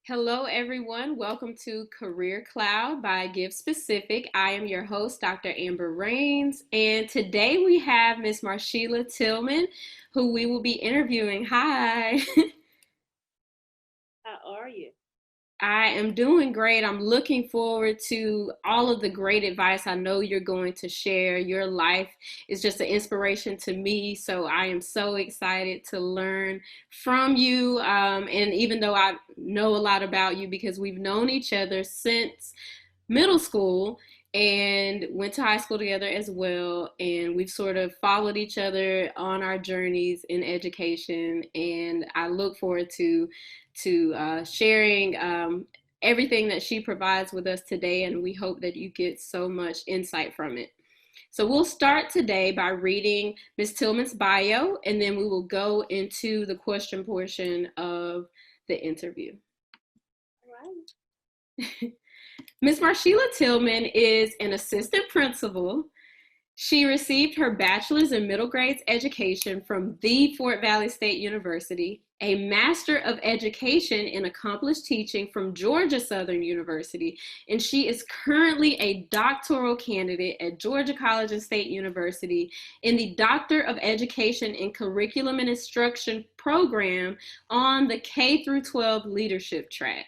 Hello, everyone. Welcome to Career Cloud by Give Specific. I am your host, Dr. Amber Rains, and today we have Ms. Marsheila Tillman, who we will be interviewing. Hi. How are you? I am doing great. I'm looking forward to all of the great advice I know you're going to share. Your life is just an inspiration to me. So I am so excited to learn from you. And even though I know a lot about you because we've known each other since middle school and went to high school together as well. And we've sort of followed each other on our journeys in education. And I look forward to sharing everything that she provides with us today. And we hope that you get so much insight from it. So we'll start today by reading Ms. Tillman's bio, and then we will go into the question portion of the interview. All Right. Ms. Marsheila Tillman is an assistant principal. She received her bachelor's in middle grades education from the Fort Valley State University, a master of education in accomplished teaching from Georgia Southern University, and she is currently a doctoral candidate at Georgia College and State University in the Doctor of Education in Curriculum and Instruction program on the K through 12 leadership track.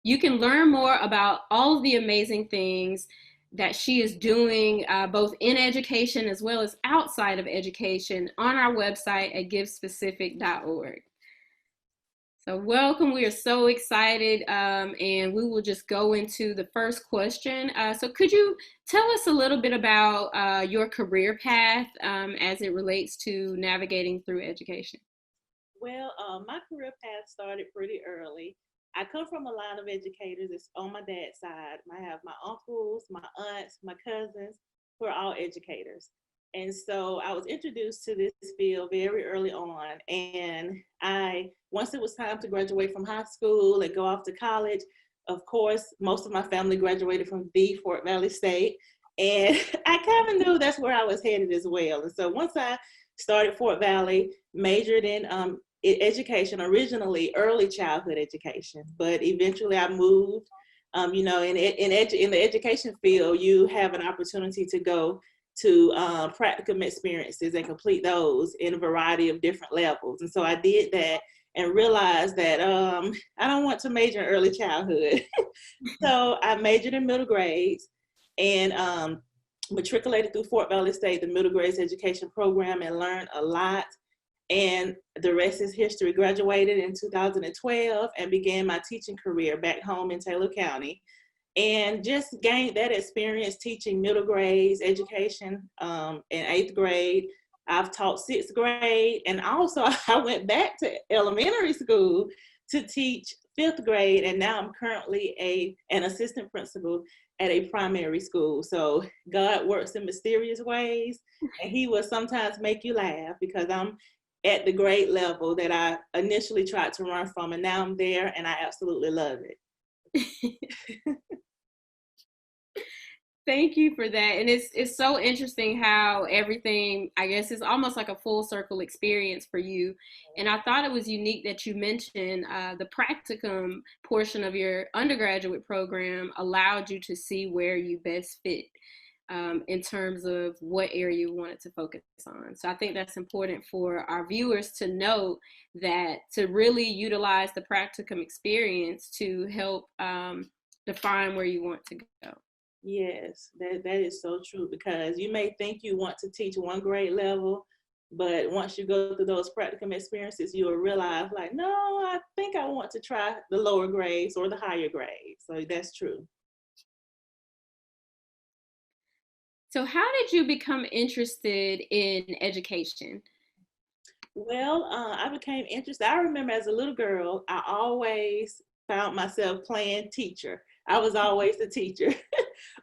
You can learn more about all of the amazing things that she is doing both in education as well as outside of education on our website at givespecific.org. So welcome, we are so excited, and we will just go into the first question. So could you tell us a little bit about your career path as it relates to navigating through education? Well, my career path started pretty early. I come from a line of educators. It's on my dad's side. I have my uncles, my aunts, my cousins, who are all educators. And so I was introduced to this field very early on. And once it was time to graduate from high school and go off to college, of course, most of my family graduated from the Fort Valley State. And I kind of knew that's where I was headed as well. And so once I started Fort Valley, majored in education, originally early childhood education, but eventually I moved. In the education field, you have an opportunity to go to practicum experiences and complete those in a variety of different levels. And so I did that and realized that I don't want to major in early childhood. So I majored in middle grades and matriculated through Fort Valley State, the middle grades education program, and learned a lot. And the rest is history. Graduated in 2012 and began my teaching career back home in Taylor County, and just gained that experience teaching middle grades education in 8th grade. I've taught 6th grade, and also I went back to elementary school to teach 5th grade, and now I'm currently an assistant principal at a primary school. So God works in mysterious ways, and he will sometimes make you laugh because I'm at the grade level that I initially tried to run from, and now I'm there and I absolutely love it. Thank you for that. And it's so interesting how everything, I guess, is almost like a full circle experience for you. And I thought it was unique that you mentioned the practicum portion of your undergraduate program allowed you to see where you best fit in terms of what area you wanted to focus on. So I think that's important for our viewers to know, that to really utilize the practicum experience to help define where you want to go. Yes, that is so true, because you may think you want to teach one grade level, but once you go through those practicum experiences, you'll realize, like, no, I think I want to try the lower grades or the higher grades. So that's true. So how did you become interested in education? Well, I became interested. I remember as a little girl, I always found myself playing teacher. I was always the teacher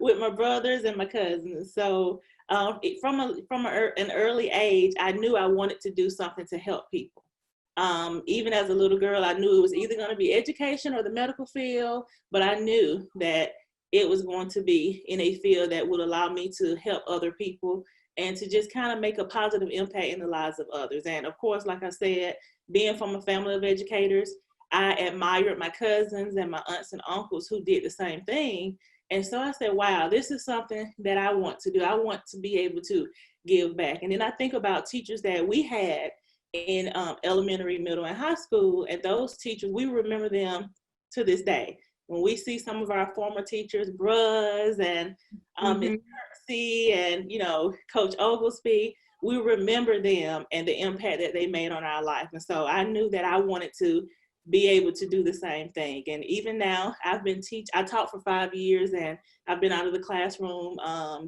with my brothers and my cousins. So an early age, I knew I wanted to do something to help people. Even as a little girl, I knew it was either going to be education or the medical field, but I knew that it was going to be in a field that would allow me to help other people and to just kind of make a positive impact in the lives of others. And of course, like I said, being from a family of educators, I admired my cousins and my aunts and uncles who did the same thing. And so I said, wow, this is something that I want to do. I want to be able to give back. And then I think about teachers that we had in elementary, middle, and high school. And those teachers, we remember them to this day. When we see some of our former teachers, Bruz and Ms. Kirksey and, Coach Oglesby, we remember them and the impact that they made on our life. And so I knew that I wanted to be able to do the same thing. And even now, I taught for 5 years and I've been out of the classroom.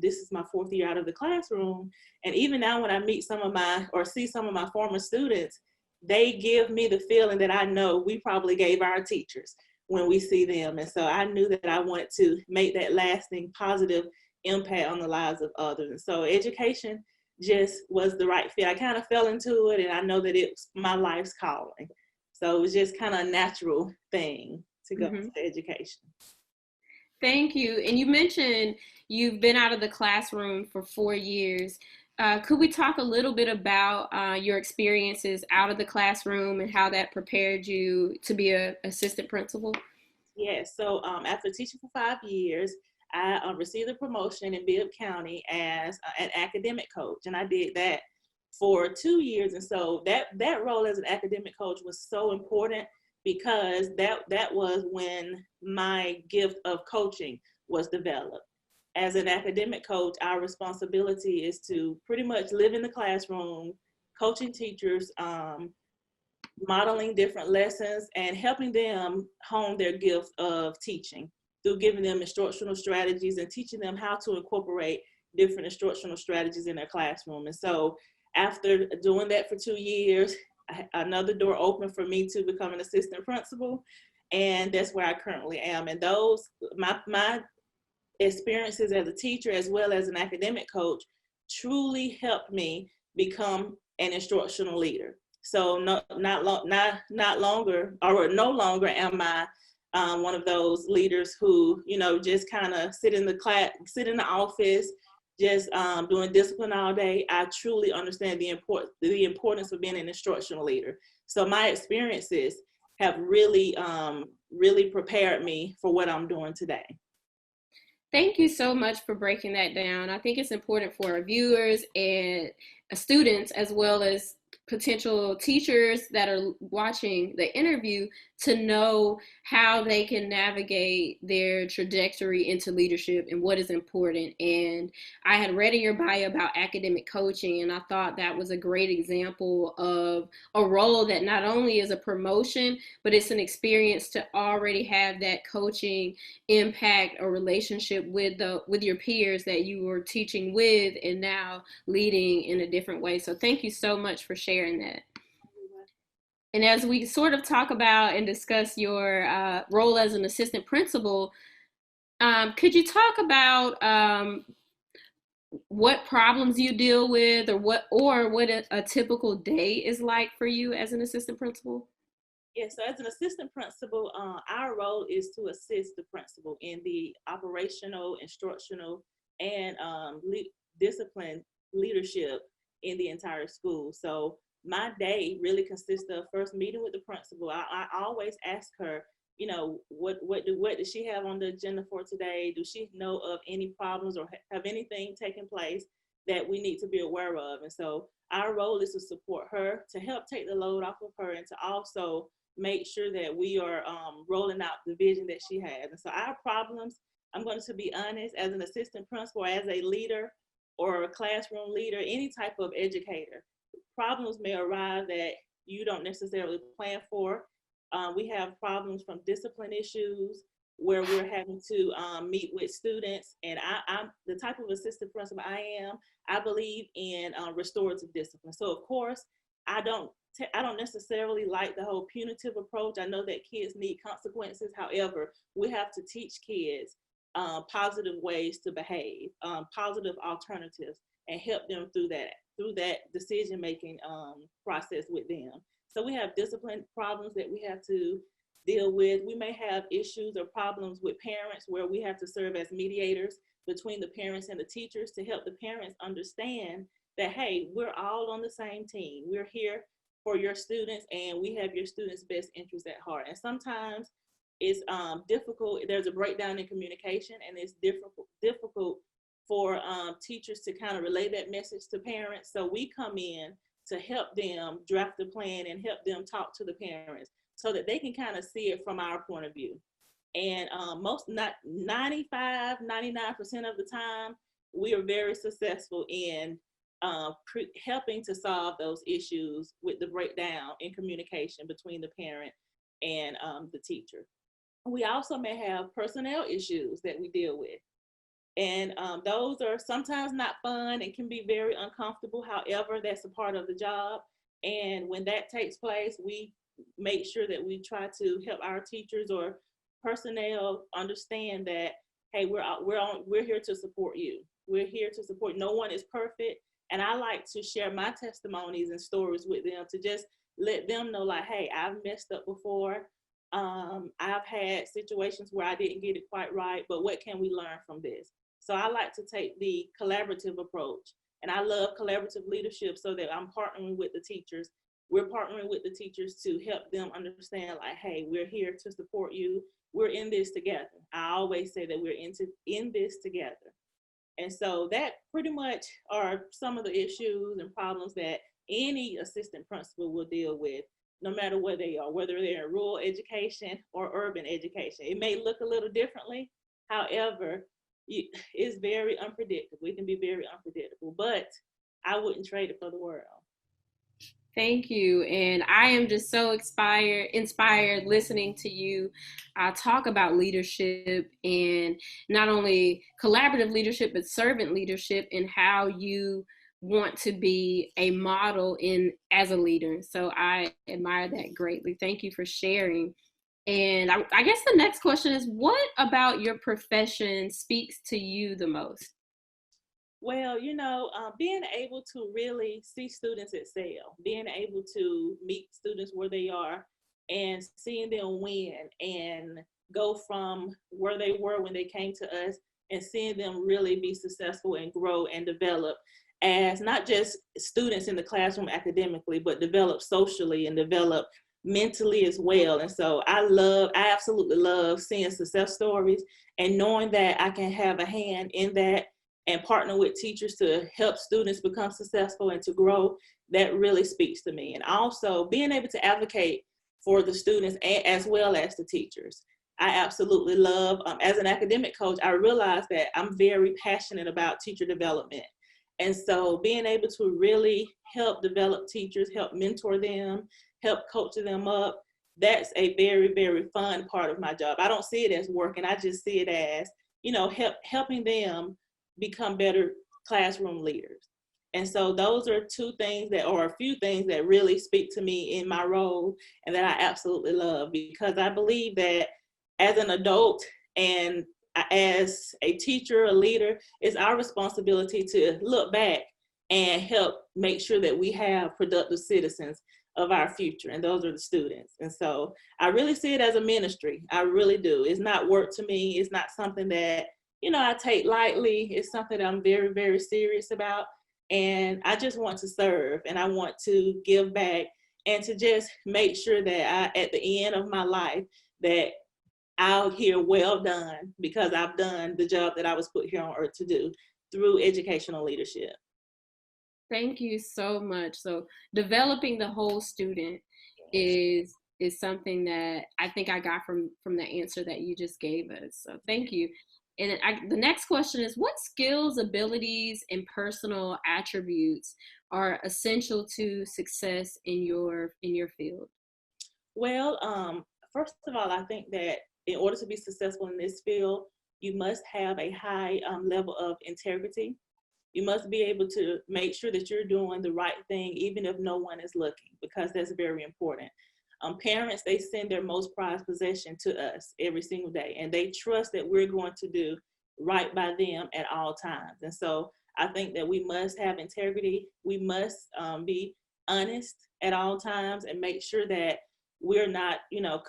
This is my 4th year out of the classroom. And even now when I meet see some of my former students, they give me the feeling that I know we probably gave our teachers when we see them. And so I knew that I wanted to make that lasting positive impact on the lives of others. And so education just was the right fit. I kind of fell into it and I know that it's my life's calling. So it was just kind of a natural thing to go into education. Thank you. And you mentioned you've been out of the classroom for 4 years. Could we talk a little bit about your experiences out of the classroom and how that prepared you to be an assistant principal? Yes. So after teaching for 5 years, I received a promotion in Bibb County as an academic coach. And I did that for 2 years. And so that role as an academic coach was so important because that was when my gift of coaching was developed. As an academic coach, our responsibility is to pretty much live in the classroom, coaching teachers, modeling different lessons, and helping them hone their gift of teaching through giving them instructional strategies and teaching them how to incorporate different instructional strategies in their classroom. And so after doing that for 2 years, another door opened for me to become an assistant principal. And that's where I currently am. And my experiences as a teacher as well as an academic coach truly helped me become an instructional leader. So no longer am I one of those leaders who just kind of sit in the office, just doing discipline all day. I truly understand the importance of being an instructional leader. So my experiences have really prepared me for what I'm doing today. Thank you so much for breaking that down. I think it's important for our viewers and students, as well as potential teachers that are watching the interview, to know how they can navigate their trajectory into leadership and what is important. And I had read in your bio about academic coaching, and I thought that was a great example of a role that not only is a promotion, but it's an experience to already have that coaching impact or relationship with your peers that you were teaching with and now leading in a different way. So thank you so much for sharing that. And as we sort of talk about and discuss your role as an assistant principal, could you talk about what problems you deal with, or what a typical day is like for you as an assistant principal? Yeah, so as an assistant principal, our role is to assist the principal in the operational, instructional, and discipline leadership in the entire school. So my day really consists of first meeting with the principal. I always ask her, what does she have on the agenda for today? Does she know of any problems or have anything taken place that we need to be aware of? And so our role is to support her, to help take the load off of her, and to also make sure that we are rolling out the vision that she has. And so our problems, I'm going to be honest, as an assistant principal, as a leader or a classroom leader, any type of educator, problems may arrive that you don't necessarily plan for. We have problems from discipline issues where we're having to meet with students. And I'm the type of assistant principal I believe in restorative discipline. So of course, I don't necessarily like the whole punitive approach. I know that kids need consequences. However, we have to teach kids positive ways to behave, positive alternatives, and help them through that decision-making process with them. So we have discipline problems that we have to deal with. We may have issues or problems with parents where we have to serve as mediators between the parents and the teachers to help the parents understand that, hey, we're all on the same team. We're here for your students, and we have your students' best interests at heart. And sometimes it's difficult. There's a breakdown in communication, and it's difficult for teachers to kind of relay that message to parents. So we come in to help them draft the plan and help them talk to the parents so that they can kind of see it from our point of view. And not 95, 99% of the time, we are very successful in helping to solve those issues with the breakdown in communication between the parent and the teacher. We also may have personnel issues that we deal with. And those are sometimes not fun and can be very uncomfortable. However, that's a part of the job. And when that takes place, we make sure that we try to help our teachers or personnel understand that, hey, we're here to support you. We're here to support. No one is perfect. And I like to share my testimonies and stories with them to just let them know, like, hey, I've messed up before. I've had situations where I didn't get it quite right, but what can we learn from this? So I like to take the collaborative approach, and I love collaborative leadership so that I'm partnering with the teachers. We're partnering with the teachers to help them understand, like, hey, we're here to support you. We're in this together. I always say that we're in this together. And so that pretty much are some of the issues and problems that any assistant principal will deal with, no matter where they are, whether they're in rural education or urban education. It may look a little differently. However, it's very unpredictable. It can be very unpredictable, but I wouldn't trade it for the world. Thank you. And I am just so inspired listening to you talk about leadership, and not only collaborative leadership, but servant leadership, and how you want to be a model as a leader. So I admire that greatly. Thank you for sharing. And I guess the next question is, what about your profession speaks to you the most? Well, being able to really see students excel, being able to meet students where they are and seeing them win and go from where they were when they came to us and seeing them really be successful and grow and develop as not just students in the classroom academically, but develop socially and develop mentally as well. And so I absolutely love seeing success stories and knowing that I can have a hand in that and partner with teachers to help students become successful and to grow. That really speaks to me. And also being able to advocate for the students as well as the teachers. I absolutely love, as an academic coach, I realize that I'm very passionate about teacher development. And so being able to really help develop teachers, help mentor them, help coach them up, that's a very, very fun part of my job. I don't see it as work, and I just see it as, helping them become better classroom leaders. And so those are a few things that really speak to me in my role and that I absolutely love, because I believe that as an adult and as a teacher, a leader, it's our responsibility to look back and help make sure that we have productive citizens of our future, and those are the students. And so I really see it as a ministry. I really do. It's not work to me. It's not something that, I take lightly. It's something that I'm very, very serious about. And I just want to serve, and I want to give back, and to just make sure that at the end of my life, that I'll hear well done, because I've done the job that I was put here on earth to do through educational leadership. Thank you so much. So developing the whole student is something that I think I got from the answer that you just gave us. So thank you. And the next question is, what skills, abilities, and personal attributes are essential to success in your field? Well, first of all, I think that in order to be successful in this field, you must have a high level of integrity. You must be able to make sure that you're doing the right thing, even if no one is looking, because that's very important. Parents, they send their most prized possession to us every single day, and they trust that we're going to do right by them at all times. And so I think that we must have integrity. We must be honest at all times and make sure that we're not,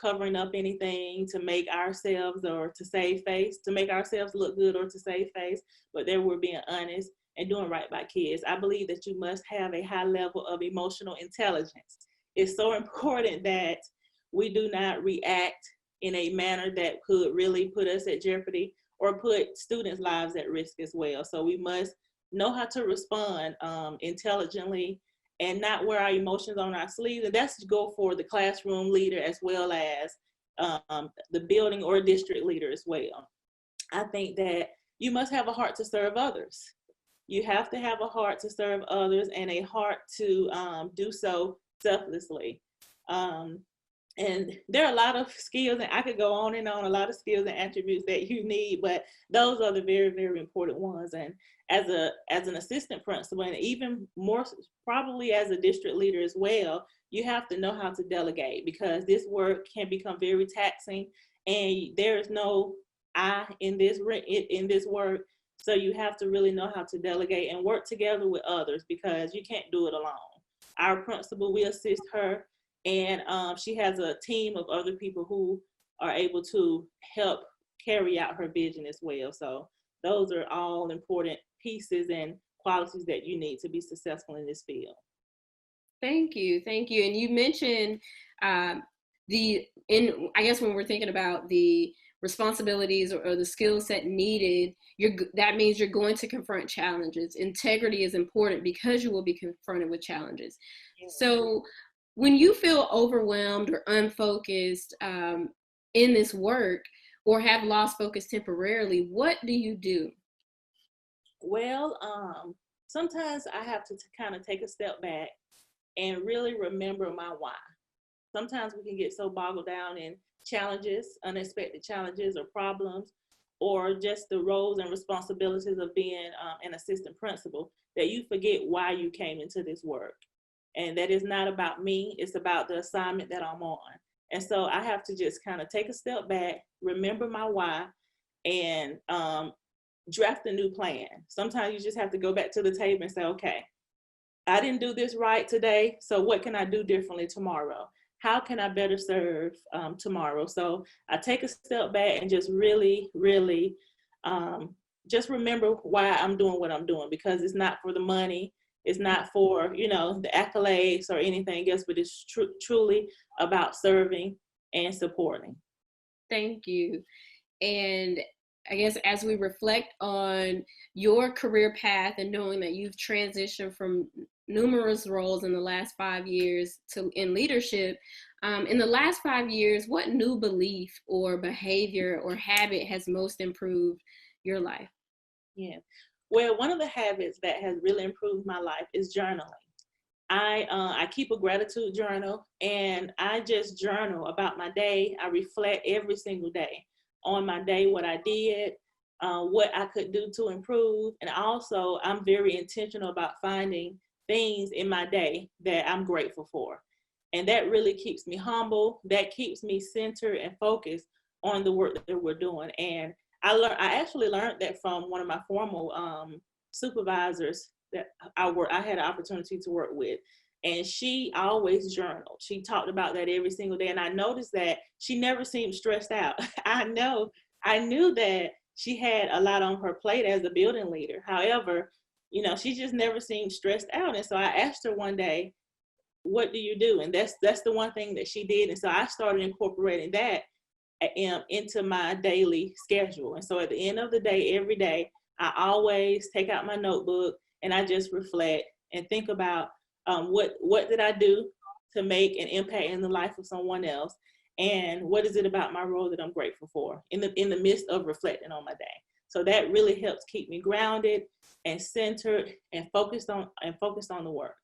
covering up anything to make ourselves or to save face, to make ourselves look good or to save face, but that we're being honest and doing right by kids. I believe that you must have a high level of emotional intelligence it's so important that we do not react in a manner that could really put us at jeopardy or put students' lives at risk as well. So we must know how to respond intelligently and not wear our emotions on our sleeves. And that's to go for the classroom leader as well as the building or district leader as well. I think that you must have a heart to serve others. You have to have a heart to serve others and a heart to do so selflessly. Um, and there are a lot of skills, and I could go on and on, a lot of skills and attributes that you need, but those are the very, very important ones. And as an assistant principal, and even more probably as a district leader as well, you have to know how to delegate, because this work can become very taxing, and there is no I in this work. So you have to really know how to delegate and work together with others, because you can't do it alone. Our principal, we assist her, and she has a team of other people who are able to help carry out her vision as well. So those are all important pieces and qualities that you need to be successful in this field. Thank you, thank you. And you mentioned I guess when we're thinking about the responsibilities or the skill set needed, that means you're going to confront challenges. Integrity is important because you will be confronted with challenges. Yeah. So when you feel overwhelmed or unfocused in this work, or have lost focus temporarily, what do you do? Well, sometimes I have to kind of take a step back and really remember my why. Sometimes we can get so boggled down in challenges, unexpected challenges or problems, or just the roles and responsibilities of being an assistant principal, that you forget why you came into this work. And that is not about me, it's about the assignment that I'm on. And so I have to just kind of take a step back, remember my why, and draft a new plan. Sometimes you just have to go back to the table and say, okay, I didn't do this right today, so what can I do differently tomorrow? How can I better serve tomorrow? So I take a step back and just really, really just remember why I'm doing what I'm doing, because it's not for the money. It's not for, the accolades or anything else, but it's truly about serving and supporting. Thank you. And I guess as we reflect on your career path and knowing that you've transitioned from numerous roles in the last 5 years in leadership, in the last 5 years, what new belief or behavior or habit has most improved your life? Yeah. Well, one of the habits that has really improved my life is journaling. I keep a gratitude journal, and I just journal about my day. I reflect every single day on my day, what I did, what I could do to improve. And also, I'm very intentional about finding things in my day that I'm grateful for. And that really keeps me humble. That keeps me centered and focused on the work that we're doing. And I actually learned that from one of my formal supervisors that I had an opportunity to work with. And she always journaled. She talked about that every single day. And I noticed that she never seemed stressed out. I knew that she had a lot on her plate as a building leader. However, she just never seemed stressed out. And so I asked her one day, what do you do? And that's the one thing that she did. And so I started incorporating that into my daily schedule. And so at the end of the day, every day, I always take out my notebook and I just reflect and think about what did I do to make an impact in the life of someone else, and what is it about my role that I'm grateful for in the midst of reflecting on my day. So that really helps keep me grounded and centered and focused on the work.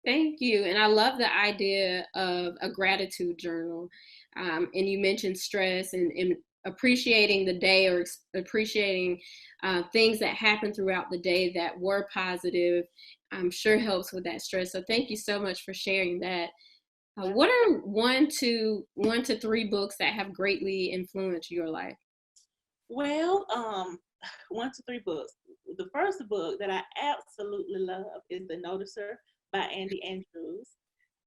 Thank you. And I love the idea of a gratitude journal. And you mentioned stress and appreciating the day, or appreciating things that happened throughout the day that were positive. I'm sure helps with that stress. So thank you so much for sharing that. What are one to three books that have greatly influenced your life? Well, 1 to 3 books. The first book that I absolutely love is The Noticer by Andy Andrews.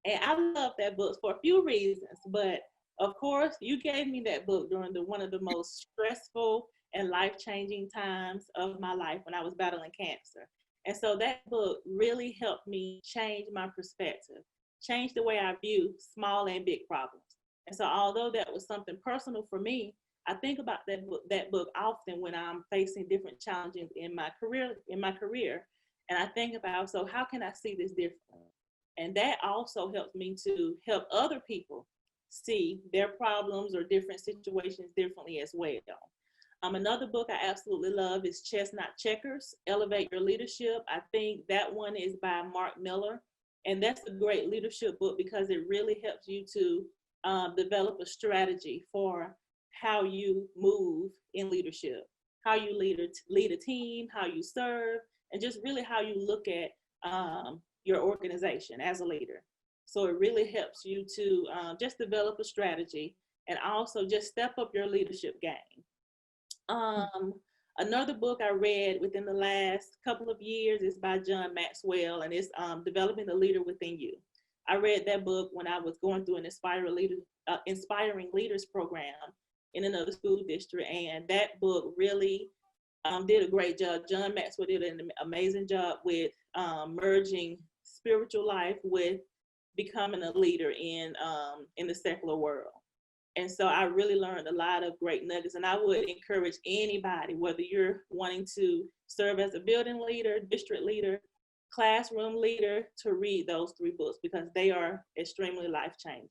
And I love that book for a few reasons, but of course, you gave me that book during one of the most stressful and life-changing times of my life when I was battling cancer. And so that book really helped me change my perspective. changed the way I view small and big problems. And so although that was something personal for me, I think about that book often when I'm facing different challenges in my career. And I think about, so how can I see this differently? And that also helps me to help other people see their problems or different situations differently as well. Another book I absolutely love is Chestnut Checkers, Elevate Your Leadership. I think that one is by Mark Miller. And that's a great leadership book because it really helps you to develop a strategy for how you move in leadership, how you lead a team, how you serve, and just really how you look at your organization as a leader. So it really helps you to just develop a strategy and also just step up your leadership game. Another book I read within the last couple of years is by John Maxwell, and it's Developing the Leader Within You. I read that book when I was going through an Inspiring Leaders program in another school district, and that book really did a great job. John Maxwell did an amazing job with merging spiritual life with becoming a leader in the secular world. And so I really learned a lot of great nuggets, and I would encourage anybody, whether you're wanting to serve as a building leader, district leader, classroom leader, to read those 3 books because they are extremely life-changing.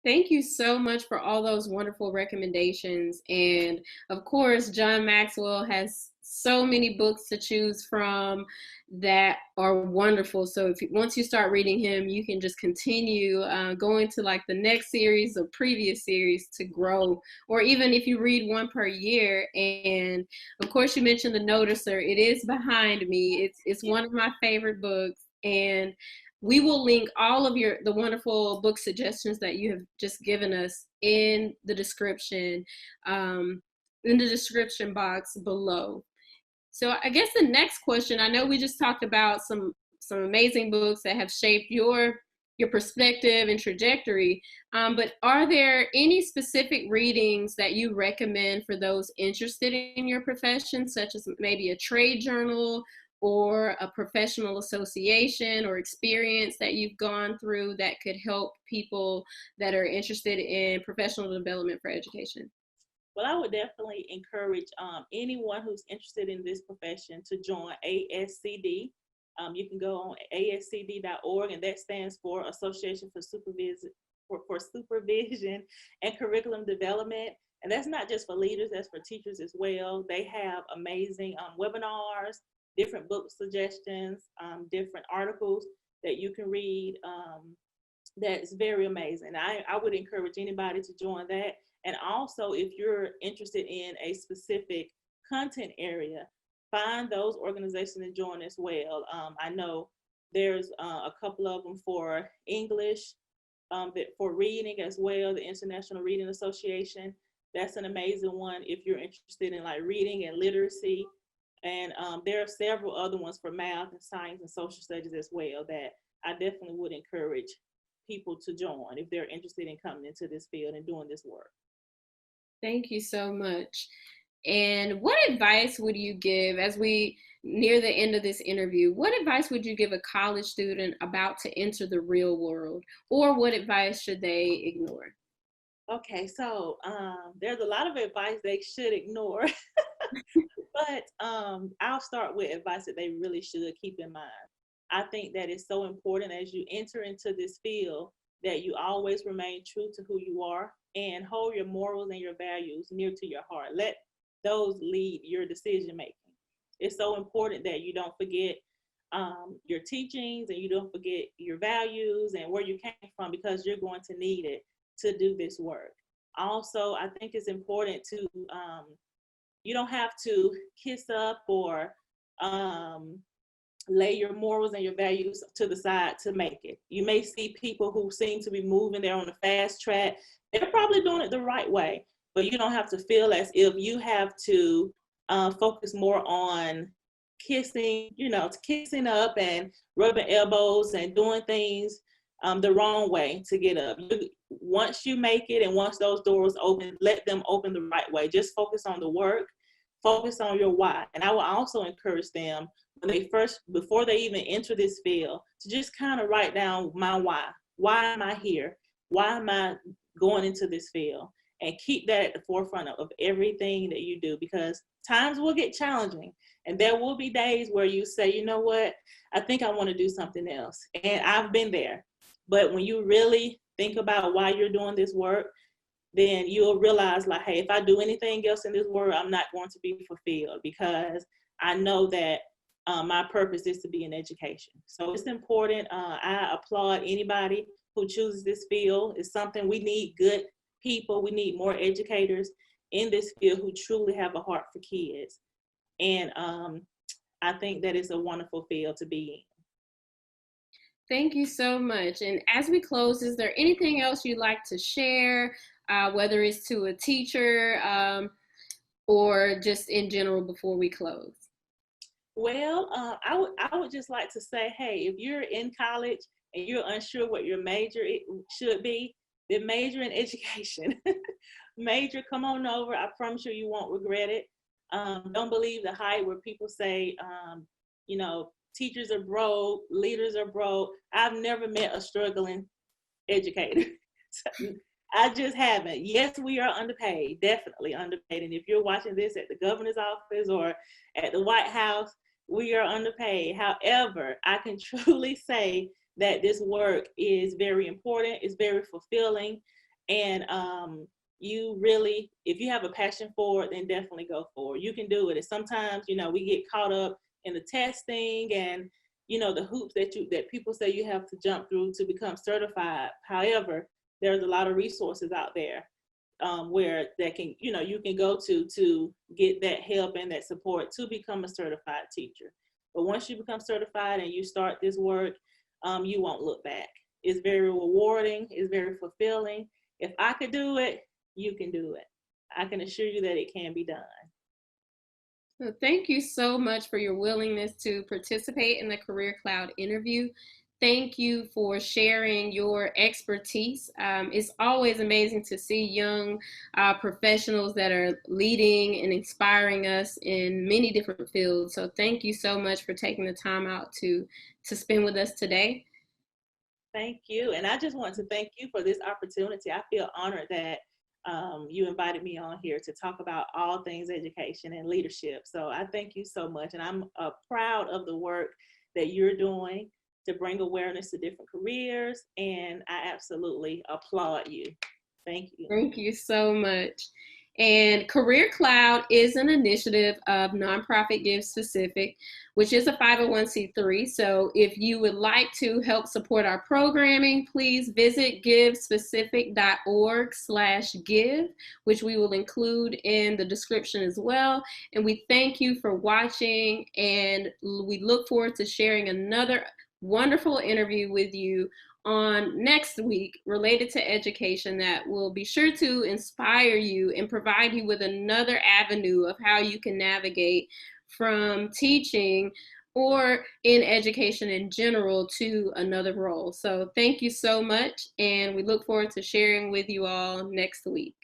Thank you so much for all those wonderful recommendations. And of course, John Maxwell has so many books to choose from that are wonderful. So once you start reading him, you can just continue going to like the next series or previous series to grow, or even if you read one per year. And of course, you mentioned The Noticer. It is behind me. It's one of my favorite books. And we will link all of the wonderful book suggestions that you have just given us in the description box below. So I guess the next question, I know we just talked about some amazing books that have shaped your perspective and trajectory, but are there any specific readings that you recommend for those interested in your profession, such as maybe a trade journal or a professional association or experience that you've gone through that could help people that are interested in professional development for education? Well, I would definitely encourage anyone who's interested in this profession to join ASCD. You can go on ascd.org, and that stands for Association for Supervision and Curriculum Development. And that's not just for leaders, that's for teachers as well. They have amazing webinars, different book suggestions, different articles that you can read. That's very amazing. I would encourage anybody to join that. And also, if you're interested in a specific content area, find those organizations and join as well. I know there's a couple of them for English, for reading as well, the International Reading Association. That's an amazing one if you're interested in like reading and literacy. And there are several other ones for math and science and social studies as well that I definitely would encourage people to join if they're interested in coming into this field and doing this work. Thank you so much. And what advice would you give, as we near the end of this interview, what advice would you give a college student about to enter the real world, or what advice should they ignore? Okay, so there's a lot of advice they should ignore, but I'll start with advice that they really should keep in mind. I think that it's so important as you enter into this field that you always remain true to who you are and hold your morals and your values near to your heart. Let those lead your decision making. It's so important that you don't forget your teachings and you don't forget your values and where you came from, because you're going to need it to do this work. Also, I think it's important to, you don't have to kiss up or lay your morals and your values to the side to make it. You may see people who seem to be moving, they're on the fast track. They're probably doing it the right way, but you don't have to feel as if you have to focus more on kissing up and rubbing elbows and doing things the wrong way to get up. Once you make it and once those doors open, let them open the right way. Just focus on the work, focus on your why. And I will also encourage them before they even enter this field, to just kind of write down my why. Why am I here? Why am I going into this field? And keep that at the forefront of everything that you do, because times will get challenging. And there will be days where you say, you know what, I think I want to do something else. And I've been there. But when you really think about why you're doing this work, then you'll realize, like, hey, if I do anything else in this world, I'm not going to be fulfilled, because I know that my purpose is to be in education. So it's important. I applaud anybody who chooses this field. It's something we need. Good people. We need more educators in this field who truly have a heart for kids. And I think that is a wonderful field to be in. Thank you so much. And as we close, is there anything else you'd like to share, whether it's to a teacher or just in general before we close? Well, I would just like to say, hey, if you're in college and you're unsure what your major should be, then major in education. Major, come on over. I promise you won't regret it. Don't believe the hype where people say, you know, teachers are broke, leaders are broke. I've never met a struggling educator. I just haven't. Yes, we are underpaid, definitely underpaid. And if you're watching this at the governor's office or at the White House, we are underpaid. However, I can truly say that this work is very important, it's very fulfilling, and you really, if you have a passion for it, then definitely go for it. You can do it. And sometimes, you know, we get caught up in the testing and, you know, the hoops that people say you have to jump through to become certified. However, there's a lot of resources out there where that can, you know, you can go to get that help and that support to become a certified teacher. But once you become certified and you start this work, you won't look back. It's very rewarding. It's very fulfilling. If I could do it, you can do it. I can assure you that it can be done. So thank you so much for your willingness to participate in the Career Cloud interview. Thank you for sharing your expertise. It's always amazing to see young professionals that are leading and inspiring us in many different fields. So thank you so much for taking the time out to spend with us today. Thank you. And I just want to thank you for this opportunity. I feel honored that you invited me on here to talk about all things education and leadership. So I thank you so much. And I'm proud of the work that you're doing to bring awareness to different careers. And I absolutely applaud you. Thank you. Thank you so much. And Career Cloud is an initiative of nonprofit Give Specific, which is a 501c3. So if you would like to help support our programming, please visit givespecific.org/give, which we will include in the description as well. And we thank you for watching, and we look forward to sharing another wonderful interview with you on next week related to education that will be sure to inspire you and provide you with another avenue of how you can navigate from teaching or in education in general to another role. So thank you so much, and we look forward to sharing with you all next week.